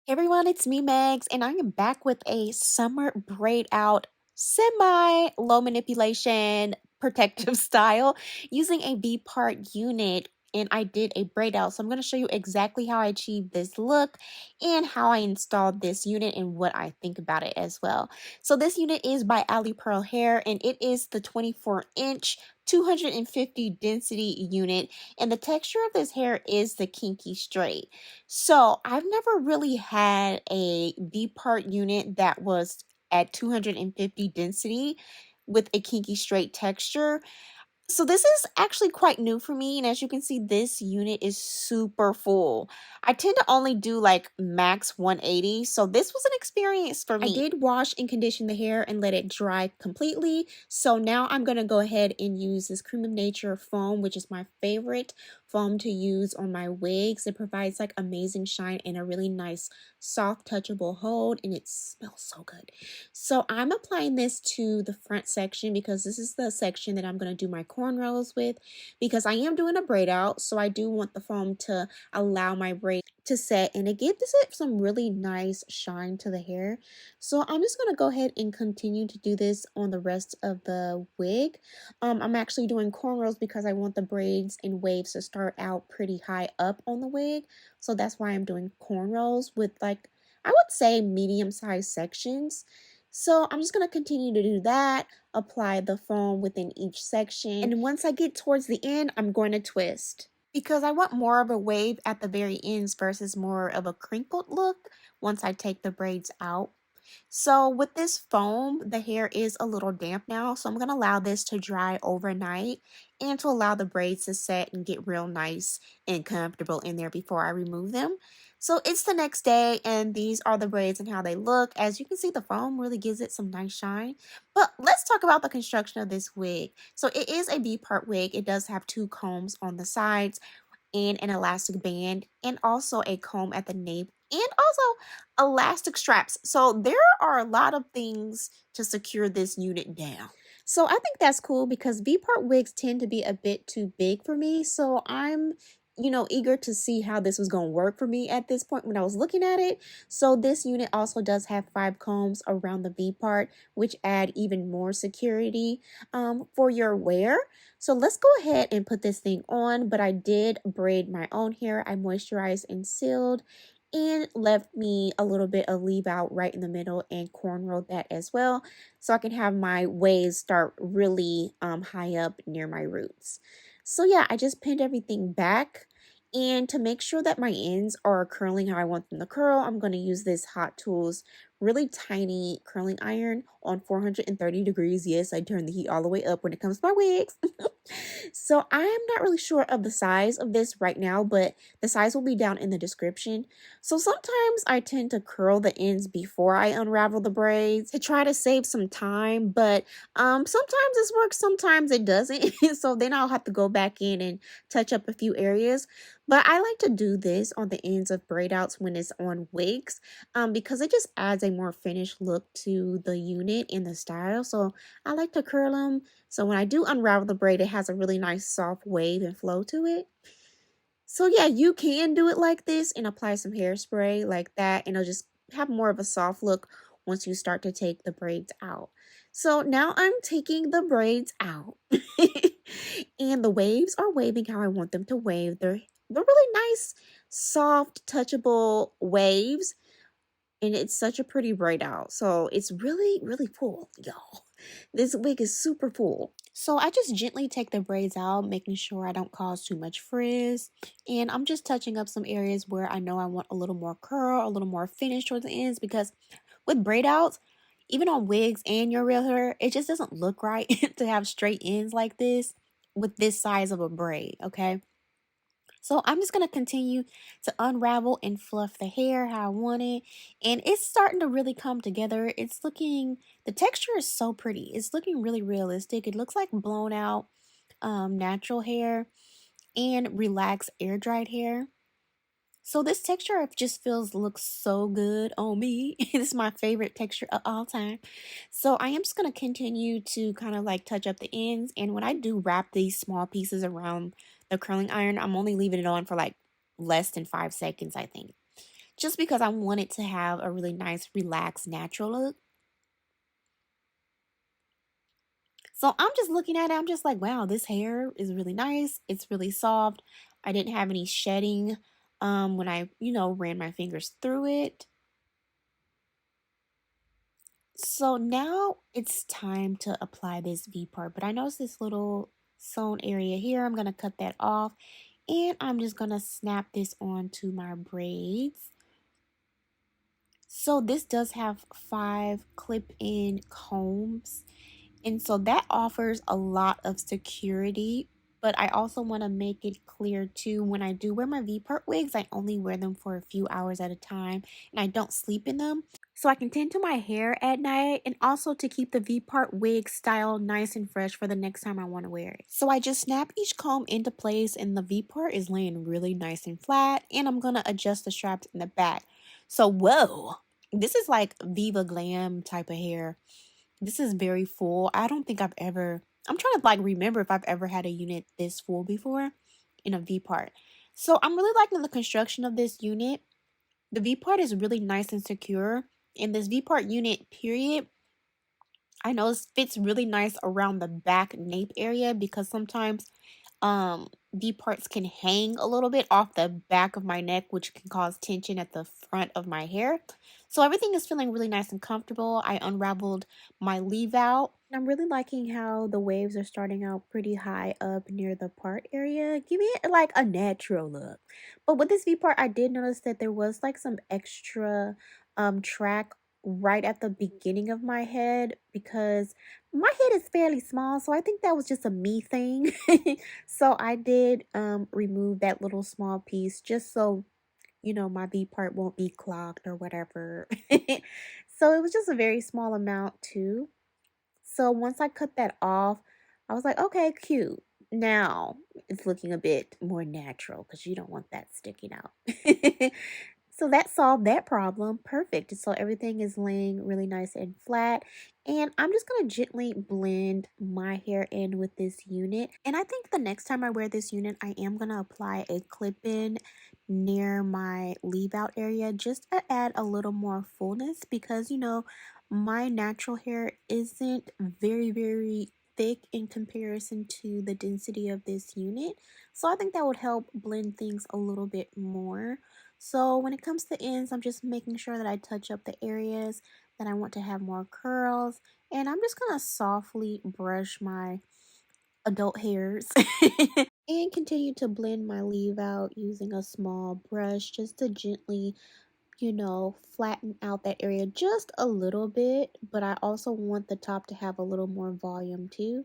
Hey everyone, it's me, Megz, and I am back with a summer braid out semi low manipulation protective style using a V-part unit. And I did a braid out. So I'm going to show you exactly how I achieved this look and how I installed this unit and what I think about it as well. So this unit is by Ali Pearl Hair and it is the 24-inch 250 density unit. And the texture of this hair is the kinky straight. So I've never really had a V-part unit that was at 250 density with a kinky straight texture. So this is actually quite new for me, and as you can see, this unit is super full. I tend to only do like max 180, so this was an experience for me. I did wash and condition the hair and let it dry completely, so now I'm going to go ahead and use this Creme of Nature foam, which is my favorite foam to use on my wigs. It provides like amazing shine and a really nice soft touchable hold, and it smells so good. So I'm applying this to the front section because this is the section that I'm going to do my cornrows with, because I am doing a braid out, so I do want the foam to allow my braid to set and it gives it some really nice shine to the hair. So I'm just going to go ahead and continue to do this on the rest of the wig. I'm actually doing cornrows because I want the braids and waves to start out pretty high up on the wig, so that's why I'm doing cornrows with, like, I would say medium-sized sections. So I'm just going to continue to do that, apply the foam within each section, and once I get towards the end, I'm going to twist. Because I want more of a wave at the very ends versus more of a crinkled look once I take the braids out. So with this foam, the hair is a little damp now, so I'm going to allow this to dry overnight and to allow the braids to set and get real nice and comfortable in there before I remove them. So it's the next day and these are the braids and how they look. As you can see, the foam really gives it some nice shine. But let's talk about the construction of this wig. So it is a V-part wig. It does have two combs on the sides and an elastic band and also a comb at the nape and also elastic straps. So there are a lot of things to secure this unit down. So I think that's cool because V-part wigs tend to be a bit too big for me. So I'm, eager to see how this was going to work for me at this point when I was looking at it. So this unit also does have 5 combs around the V part, which add even more security for your wear. So let's go ahead and put this thing on, but I did braid my own hair. I moisturized and sealed and left me a little bit of leave out right in the middle and cornrowed that as well, so I can have my waves start really high up near my roots. So yeah, I just pinned everything back, and to make sure that my ends are curling how I want them to curl, I'm going to use this Hot Tools really tiny curling iron on 430 degrees. Yes, I turn the heat all the way up when it comes to my wigs. So I am not really sure of the size of this right now, but the size will be down in the description. So sometimes I tend to curl the ends before I unravel the braids to try to save some time, but sometimes this works, sometimes it doesn't. So then I'll have to go back in and touch up a few areas. But I like to do this on the ends of braid outs when it's on wigs because it just adds a more finished look to the unit and the style. So I like to curl them, so when I do unravel the braid, it has a really nice soft wave and flow to it. So yeah, you can do it like this and apply some hairspray like that, and it'll just have more of a soft look once you start to take the braids out. So now I'm taking the braids out and the waves are waving how I want them to wave. They're really nice, soft, touchable waves, and it's such a pretty braid out. So it's really, really full, y'all. This wig is super full. So I just gently take the braids out, making sure I don't cause too much frizz. And I'm just touching up some areas where I know I want a little more curl, a little more finish towards the ends, because with braid outs, even on wigs and your real hair, it just doesn't look right to have straight ends like this with this size of a braid, okay? So I'm just going to continue to unravel and fluff the hair how I want it. And it's starting to really come together. It's looking, the texture is so pretty. It's looking really realistic. It looks like blown out natural hair and relaxed air dried hair. So this texture just looks so good on me. It's my favorite texture of all time. So I am just going to continue to kind of like touch up the ends. And when I do wrap these small pieces around the curling iron, I'm only leaving it on for like less than 5 seconds, I think. just because I wanted to have a really nice, relaxed, natural look. So I'm just looking at it, I'm just like, wow, this hair is really nice. It's really soft. I didn't have any shedding when I, ran my fingers through it. So now it's time to apply this V part, but I noticed this little sewn area here. I'm going to cut that off and I'm just going to snap this onto my braids. So this does have 5 clip-in combs, and so that offers a lot of security, but I also want to make it clear too, when I do wear my V-part wigs, I only wear them for a few hours at a time and I don't sleep in them. So I can tend to my hair at night and also to keep the V-part wig style nice and fresh for the next time I want to wear it. So I just snap each comb into place and the V-part is laying really nice and flat, and I'm going to adjust the straps in the back. So whoa, this is like Viva Glam type of hair. This is very full. I don't think I've ever, I'm trying to like remember if I've ever had a unit this full before in a V part. So I'm really liking the construction of this unit. The V part is really nice and secure. And this V part unit, period, I know it fits really nice around the back nape area because sometimes V parts can hang a little bit off the back of my neck, which can cause tension at the front of my hair. So everything is feeling really nice and comfortable. I unraveled my leave out. I'm really liking how the waves are starting out pretty high up near the part area, giving it like a natural look. But with this V part, I did notice that there was like some extra track right at the beginning of my head because my head is fairly small, so I think that was just a me thing. So I did remove that little small piece just so my V part won't be clogged or whatever. So it was just a very small amount too. So once I cut that off, I was like, okay, cute. Now it's looking a bit more natural because you don't want that sticking out. So that solved that problem. Perfect. So everything is laying really nice and flat. And I'm just going to gently blend my hair in with this unit. And I think the next time I wear this unit, I am going to apply a clip-in near my leave out area just to add a little more fullness because, my natural hair isn't very thick in comparison to the density of this unit. So I think that would help blend things a little bit more. So when it comes to ends, I'm just making sure that I touch up the areas that I want to have more curls. And I'm just going to softly brush my adult hairs and continue to blend my leave out using a small brush just to gently flatten out that area just a little bit, but I also want the top to have a little more volume too.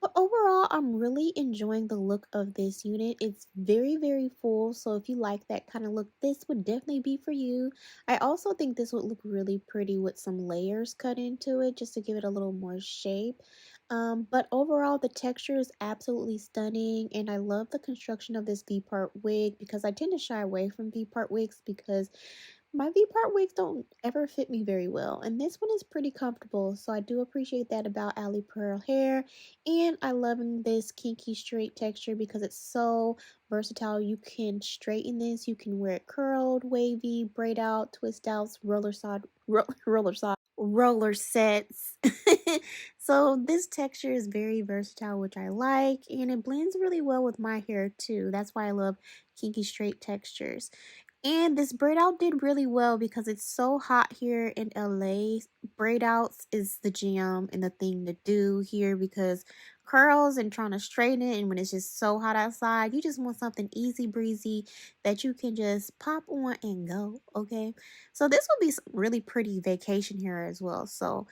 But overall, I'm really enjoying the look of this unit. It's very full, so if you like that kind of look, this would definitely be for you. I also think this would look really pretty with some layers cut into it just to give it a little more shape. But overall, the texture is absolutely stunning, and I love the construction of this V-part wig because I tend to shy away from V-part wigs because my V-part wigs don't ever fit me very well, and this one is pretty comfortable, so I do appreciate that about Ally Pearl hair. And I love this kinky straight texture because it's so versatile. You can straighten this, you can wear it curled, wavy, braid out, twist outs, roller sets. So this texture is very versatile, which I like, and it blends really well with my hair too. That's why I love kinky straight textures. And this braid out did really well because it's so hot here in LA. Braid outs is the jam and the thing to do here because curls and trying to straighten it, and when it's just so hot outside, you just want something easy breezy that you can just pop on and go, okay? So this will be some really pretty vacation hair as well. So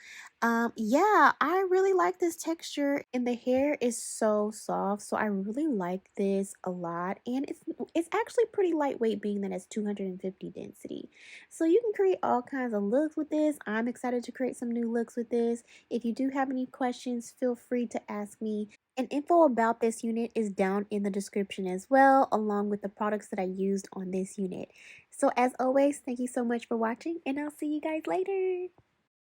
yeah, I really like this texture, and the hair is so soft, so I really like this a lot. And it's actually pretty lightweight, being that it's 250 density. So you can create all kinds of looks with this. I'm excited to create some new looks with this. If you do have any questions, feel free to ask me. And info about this unit is down in the description as well, along with the products that I used on this unit. So as always, thank you so much for watching, and I'll see you guys later.